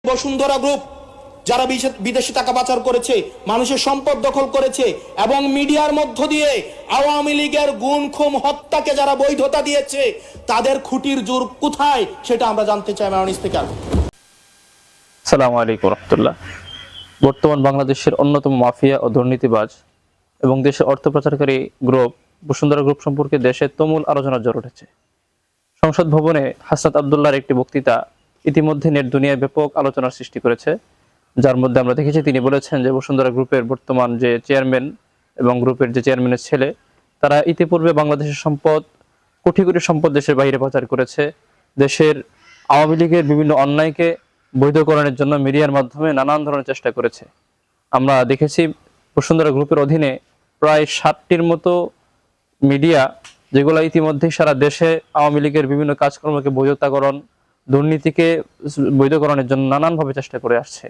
Bashundhara group যারা বিদেশে টাকা পাচার করেছে, মানুষের সম্পদ দখল করেছে এবং মিডিয়ার মধ্য দিয়ে আওয়ামী লীগের গুম খুন হত্যাকে যারা বৈধতা দিয়েছে, তাদের খুঁটির জোর কোথায় সেটা আমরা জানতে চাই। মাননীয় স্পিকার। আসসালামু আলাইকুম রাহমাতুল্লাহ। বর্তমান বাংলাদেশের অন্যতম মাফিয়া ও দুর্নীতিবাজ এবং দেশের অর্থ পাচারকারী গ্রুপ বসুন্ধরা গ্রুপ সম্পর্কে দেশে তুমুল আলোচনা জ্বর উঠেছে। সংসদ ভবনে হাসনাত আব্দুল্লাহর একটি বক্তৃতা ইতিমধ্যে নেট দুনিয়ায় ব্যাপক আলোচনার সৃষ্টি করেছে, যার মধ্যে আমরা দেখেছি তিনি বলেছেন যে বসুন্ধরা গ্রুপের বর্তমান যে চেয়ারম্যান এবং গ্রুপের যে চেয়ারম্যানের ছেলে, তারা ইতিপূর্বে বাংলাদেশের সম্পদ কোটি কোটি সম্পদ দেশের বাইরে পাচার করেছে। দেশের আওয়ামী লীগের বিভিন্ন অন্যায়কে বৈধকরণের জন্য মিডিয়ার মাধ্যমে নানান ধরনের চেষ্টা করেছে। আমরা দেখেছি বসুন্ধরা গ্রুপের অধীনে প্রায় 60টির মতো মিডিয়া, যেগুলো ইতিমধ্যেই সারা দেশে আওয়ামী লীগের বিভিন্ন কাজকর্মকে বৈধতাকরণ, দুর্নীতিকে বৈধকরণের জন্য নানানভাবে চেষ্টা করে আসছে।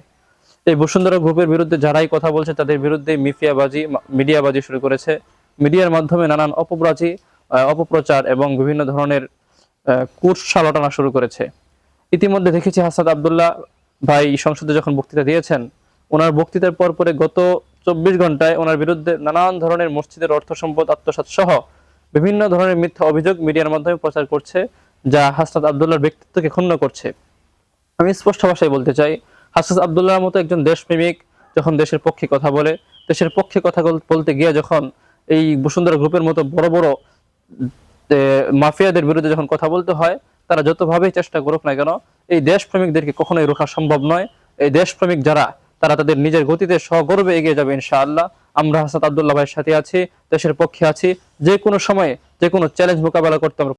এই বসুন্ধরা গ্রুপের বিরুদ্ধে যারাই কথা বলছে তাদের বিরুদ্ধে মিডিয়াবাজি শুরু করেছে। মিডিয়ার মাধ্যমে নানান অপপ্রচার এবং বিভিন্ন ধরনের কুৎসারটনা শুরু করেছে। ইতিমধ্যে দেখেছি হাসনাত আব্দুল্লাহ ভাই সংসদে যখন বক্তৃতা দিয়েছেন, ওনার বক্তৃতার পরে গত 24 ঘন্টায় ওনার বিরুদ্ধে নানান ধরনের মসজিদের অর্থ সম্পদ আত্মসাৎ সহ বিভিন্ন ধরনের মিথ্যা অভিযোগ মিডিয়ার মাধ্যমে প্রচার করছে, যা হাসনাত আব্দুল্লাহর ব্যক্তিত্বকে ক্ষুণ্ণ করছে। আমি স্পষ্ট ভাষায় বলতে চাই, হাসনাত আব্দুল্লাহর মতো একজন দেশপ্রেমিক যখন দেশের পক্ষে কথা বলে, দেশের পক্ষে কথা বলতে গিয়ে যখন এই বসুন্ধরা গ্রুপের মতো বড় বড় মাফিয়াদের বিরুদ্ধে যখন কথা বলতে হয়, তারা যতভাবেই চেষ্টা করুক না কেন, এই দেশপ্রেমিকদেরকে কখনোই রোখা সম্ভব নয়। এই দেশপ্রেমিক যারা, তারা তাদের নিজের গতিতে সগর্বে এগিয়ে যাবে ইনশাআল্লাহ। আমরা হাসনাত আব্দুল্লাহ ভাইয়ের সাথে আছি, দেশের পক্ষে আছি। যে কোনো সময়ে যে কোনো চ্যালেঞ্জ মোকাবেলা করতে আমরা